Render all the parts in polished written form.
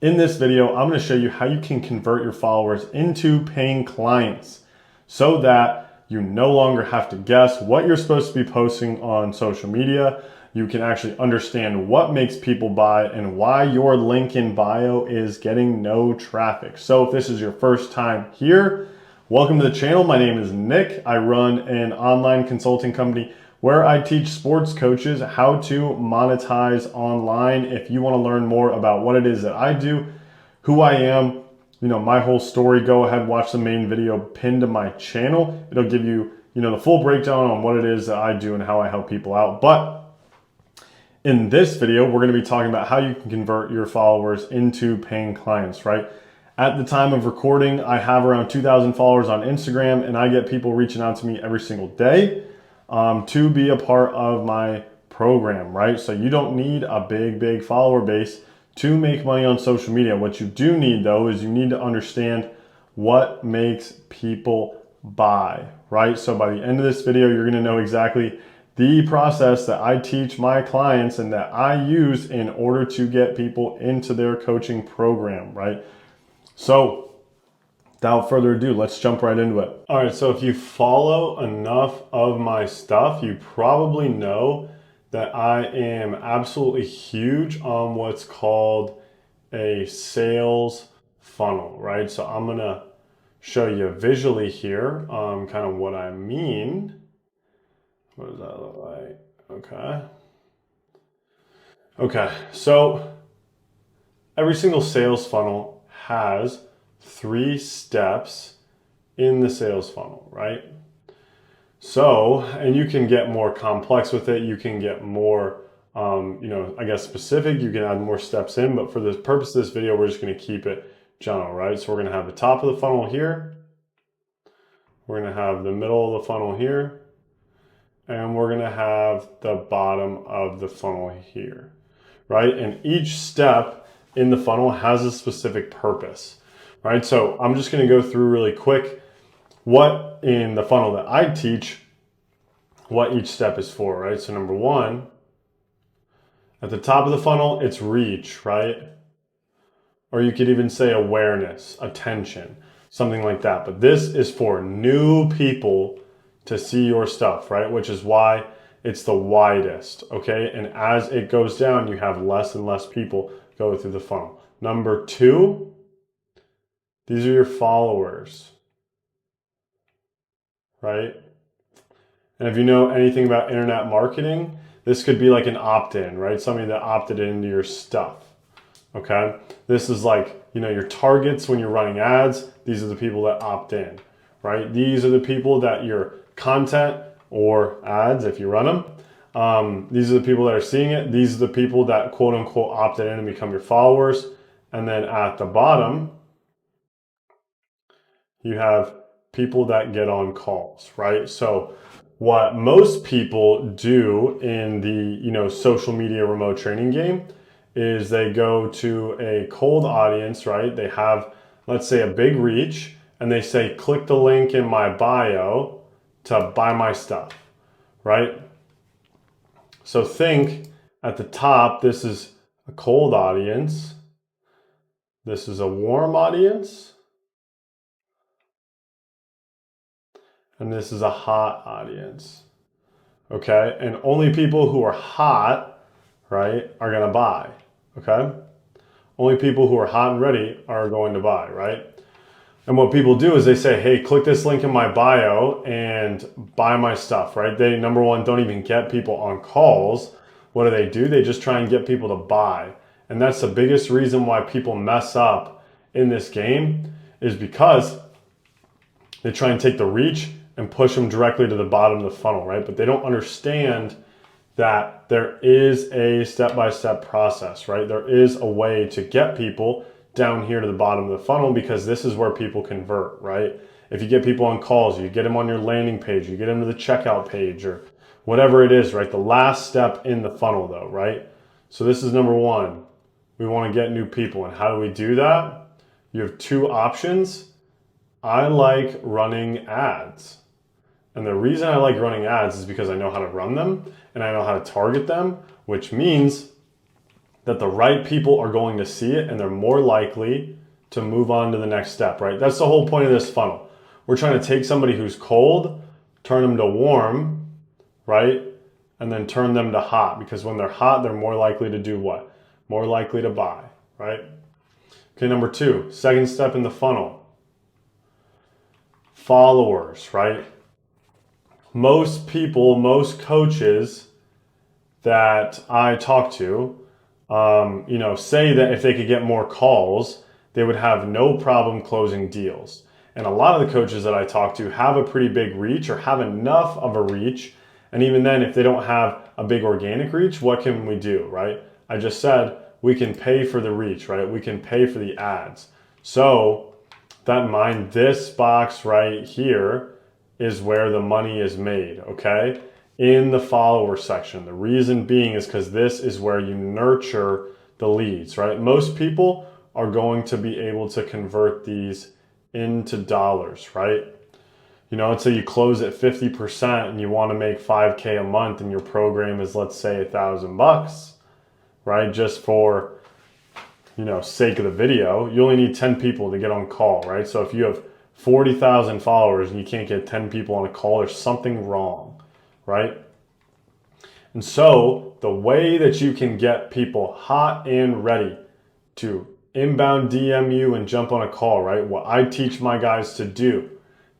In this video, I'm going to show you how you can convert your followers into paying clients so that you no longer have to guess what you're supposed to be posting on social media. You can actually understand what makes people buy and why your link in bio is getting no traffic. So if this is your first time here, welcome to the channel. My name is Nick. I run an online consulting company where I teach sports coaches how to monetize online. If you want to learn more about what it is that I do, who I am, my whole story, go ahead, watch the main video pinned to my channel. It'll give you, the full breakdown on what it is that I do and how I help people out. But in this video, we're going to be talking about how you can convert your followers into paying clients, right? At the time of recording, I have around 2,000 followers on Instagram, and I get people reaching out to me every single day to be a part of my program, right? So you don't need a big follower base to make money on social media. What you do need, though, is you need to understand what makes people buy, right? So by the end of this video, you're going to know exactly the process that I teach my clients and that I use in order to get people into their coaching program, right? So without further ado, let's jump right into it. All right, so if you follow enough of my stuff, you probably know that I am absolutely huge on what's called a sales funnel, right? So I'm gonna show you visually here kind of what I mean. What does that look like? Okay, so every single sales funnel has 3 steps in the sales funnel, right? So, and you can get more complex with it. You can get more, specific. You can add more steps in, but for the purpose of this video, we're just going to keep it general, right? So we're going to have the top of the funnel here. We're going to have the middle of the funnel here. And we're going to have the bottom of the funnel here, right? And each step in the funnel has a specific purpose. Right, so I'm just going to go through really quick what in the funnel that I teach, what each step is for, right? So number 1, at the top of the funnel, it's reach, right? Or you could even say awareness, attention, something like that. But this is for new people to see your stuff, right? Which is why it's the widest, okay? And as it goes down, you have less and less people go through the funnel. Number 2, these are your followers, right? And if you know anything about internet marketing, this could be like an opt-in, right? Somebody that opted into your stuff, okay? This is like, your targets when you're running ads. These are the people that opt in, right? These are the people that your content or ads, if you run them, these are the people that are seeing it. These are the people that quote unquote opted in and become your followers. And then at the bottom, you have people that get on calls, right? So what most people do in the, social media remote training game is they go to a cold audience, right? They have, let's say, a big reach, and they say, click the link in my bio to buy my stuff, right? So think at the top, this is a cold audience. This is a warm audience. And this is a hot audience, okay? And only people who are hot, right, are gonna buy, okay? Only people who are hot and ready are going to buy, right? And what people do is they say, hey, click this link in my bio and buy my stuff, right? They, number 1, don't even get people on calls. What do? They just try and get people to buy. And that's the biggest reason why people mess up in this game, is because they try and take the reach and push them directly to the bottom of the funnel, right? But they don't understand that there is a step-by-step process, right? There is a way to get people down here to the bottom of the funnel, because this is where people convert, right? If you get people on calls, you get them on your landing page, you get them to the checkout page, or whatever it is, right? The last step in the funnel, though, right? So this is number 1. We want to get new people. And how do we do that? You have 2 options. I like running ads. And the reason I like running ads is because I know how to run them and I know how to target them, which means that the right people are going to see it and they're more likely to move on to the next step, right? That's the whole point of this funnel. We're trying to take somebody who's cold, turn them to warm, right? And then turn them to hot, because when they're hot, they're more likely to do what? More likely to buy, right? Okay, number 2, second step in the funnel. Followers, right? Most people, most coaches that I talk to, say that if they could get more calls, they would have no problem closing deals. And a lot of the coaches that I talk to have a pretty big reach, or have enough of a reach. And even then, if they don't have a big organic reach, what can we do, right? I just said we can pay for the reach, right? We can pay for the ads. So with that in mind, this box right here is where the money is made, okay? In the follower section. The reason being is because this is where you nurture the leads, right? Most people are going to be able to convert these into dollars, right? Let's say you close at 50% and you want to make 5K a month and your program is, let's say, $1,000, right? Just for, sake of the video, you only need 10 people to get on call, right? So if you have 40,000 followers and you can't get 10 people on a call, there's something wrong, right? And so the way that you can get people hot and ready to inbound DM you and jump on a call, right? What I teach my guys to do,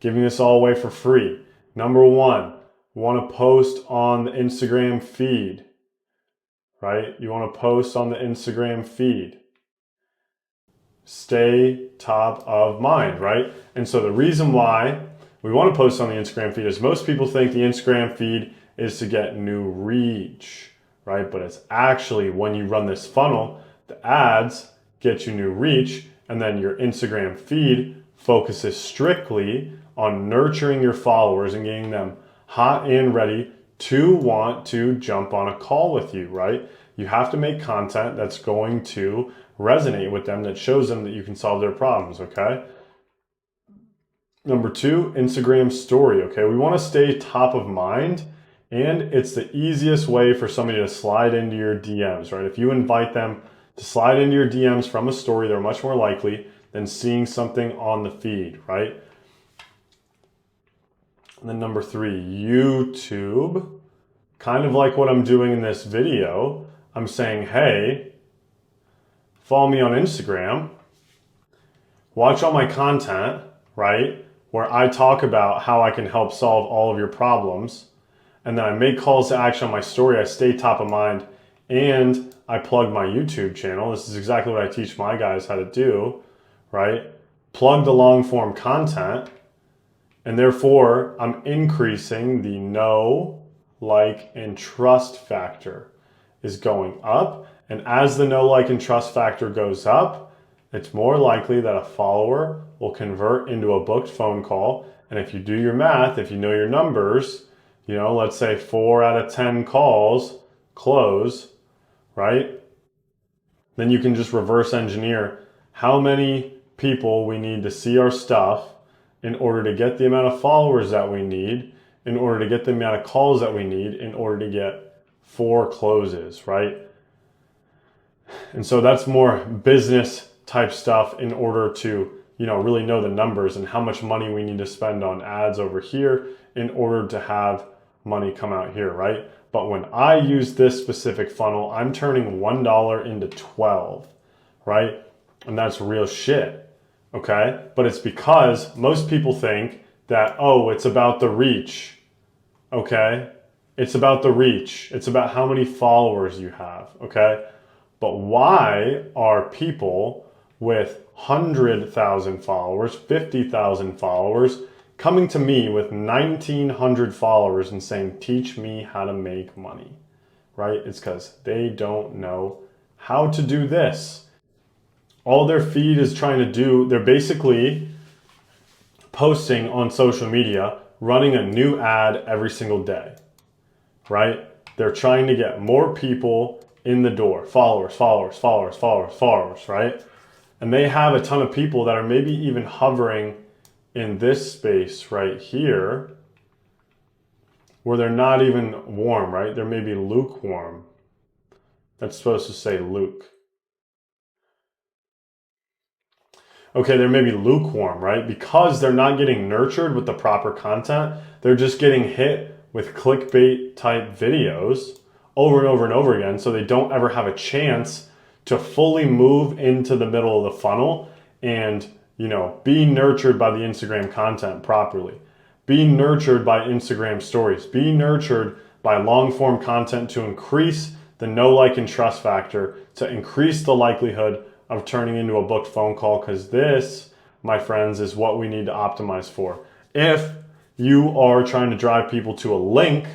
giving this all away for free. Number 1, you want to post on the Instagram feed, right? You want to post on the Instagram feed. Stay top of mind, right? And so the reason why we want to post on the Instagram feed is most people think the Instagram feed is to get new reach, right? But it's actually, when you run this funnel, the ads get you new reach, and then your Instagram feed focuses strictly on nurturing your followers and getting them hot and ready to want to jump on a call with you, right? You have to make content that's going to resonate with them, that shows them that you can solve their problems, okay? Number 2, Instagram story, okay? We want to stay top of mind, and it's the easiest way for somebody to slide into your DMs, right? If you invite them to slide into your DMs from a story, they're much more likely than seeing something on the feed, right? And then number 3, YouTube. Kind of like what I'm doing in this video. I'm saying, hey, follow me on Instagram. Watch all my content, right? Where I talk about how I can help solve all of your problems. And then I make calls to action on my story. I stay top of mind, and I plug my YouTube channel. This is exactly what I teach my guys how to do, right? Plug the long form content, and therefore I'm increasing the know, like, and trust factor is going up. And as the know, like, and trust factor goes up, it's more likely that a follower will convert into a booked phone call. And if you do your math, if you know your numbers, let's say 4 out of 10 calls close, right? Then you can just reverse engineer how many people we need to see our stuff in order to get the amount of followers that we need, in order to get the amount of calls that we need, in order to get 4 closes, right? And so that's more business type stuff in order to, really know the numbers and how much money we need to spend on ads over here in order to have money come out here, right? But when I use this specific funnel, I'm turning $1 into 12, right? And that's real shit, okay? But it's because most people think that, oh, it's about the reach, okay? It's about the reach. It's about how many followers you have, okay? But why are people with 100,000 followers, 50,000 followers, coming to me with 1,900 followers and saying, teach me how to make money, right? It's because they don't know how to do this. All their feed is trying to do, they're basically posting on social media, running a new ad every single day, right? They're trying to get more people in the door, followers, right? And they have a ton of people that are maybe even hovering in this space right here, where they're not even warm, right? They're maybe lukewarm. That's supposed to say Luke. Okay, they're maybe lukewarm, right? Because they're not getting nurtured with the proper content. They're just getting hit with clickbait type videos over and over and over again. So they don't ever have a chance to fully move into the middle of the funnel and, be nurtured by the Instagram content properly. Be nurtured by Instagram stories. Be nurtured by long form content to increase the know, like, and trust factor, to increase the likelihood of turning into a booked phone call, because this, my friends, is what we need to optimize for. If you are trying to drive people to a link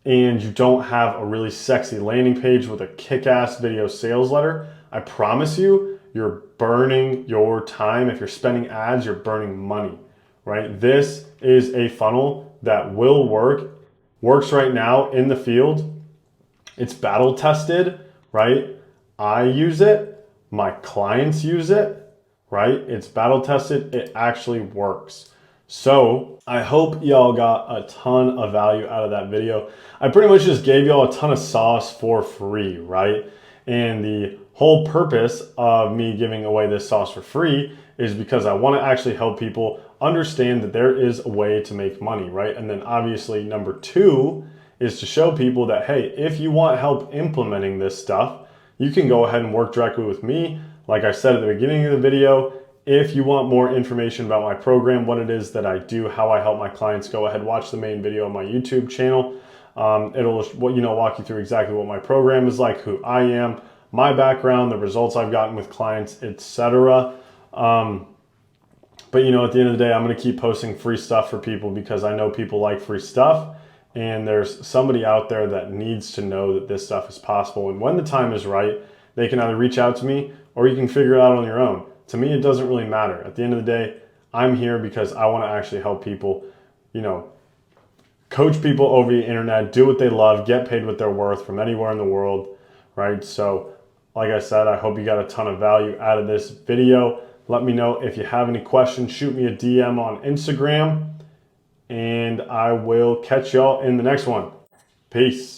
and you don't have a really sexy landing page with a kick-ass video sales letter, I promise you, you're burning your time. If you're spending ads, you're burning money, right? This is a funnel that will work, works right now in the field. It's battle tested, right? I use it, my clients use it, right? It's battle tested, it actually works. So I hope y'all got a ton of value out of that video. I pretty much just gave y'all a ton of sauce for free, right? And the whole purpose of me giving away this sauce for free is because I want to actually help people understand that there is a way to make money, right? And then obviously number 2 is to show people that, hey, if you want help implementing this stuff, you can go ahead and work directly with me. Like I said at the beginning of the video, if you want more information about my program, what it is that I do, how I help my clients, go ahead, watch the main video on my YouTube channel. It'll walk you through exactly what my program is like, who I am, my background, the results I've gotten with clients, etc. But at the end of the day, I'm going to keep posting free stuff for people because I know people like free stuff. And there's somebody out there that needs to know that this stuff is possible. And when the time is right, they can either reach out to me or you can figure it out on your own. To me, it doesn't really matter. At the end of the day, I'm here because I want to actually help people, coach people over the internet, do what they love, get paid what they're worth from anywhere in the world, right? So like I said, I hope you got a ton of value out of this video. Let me know if you have any questions. Shoot me a DM on Instagram. And I will catch y'all in the next one. Peace.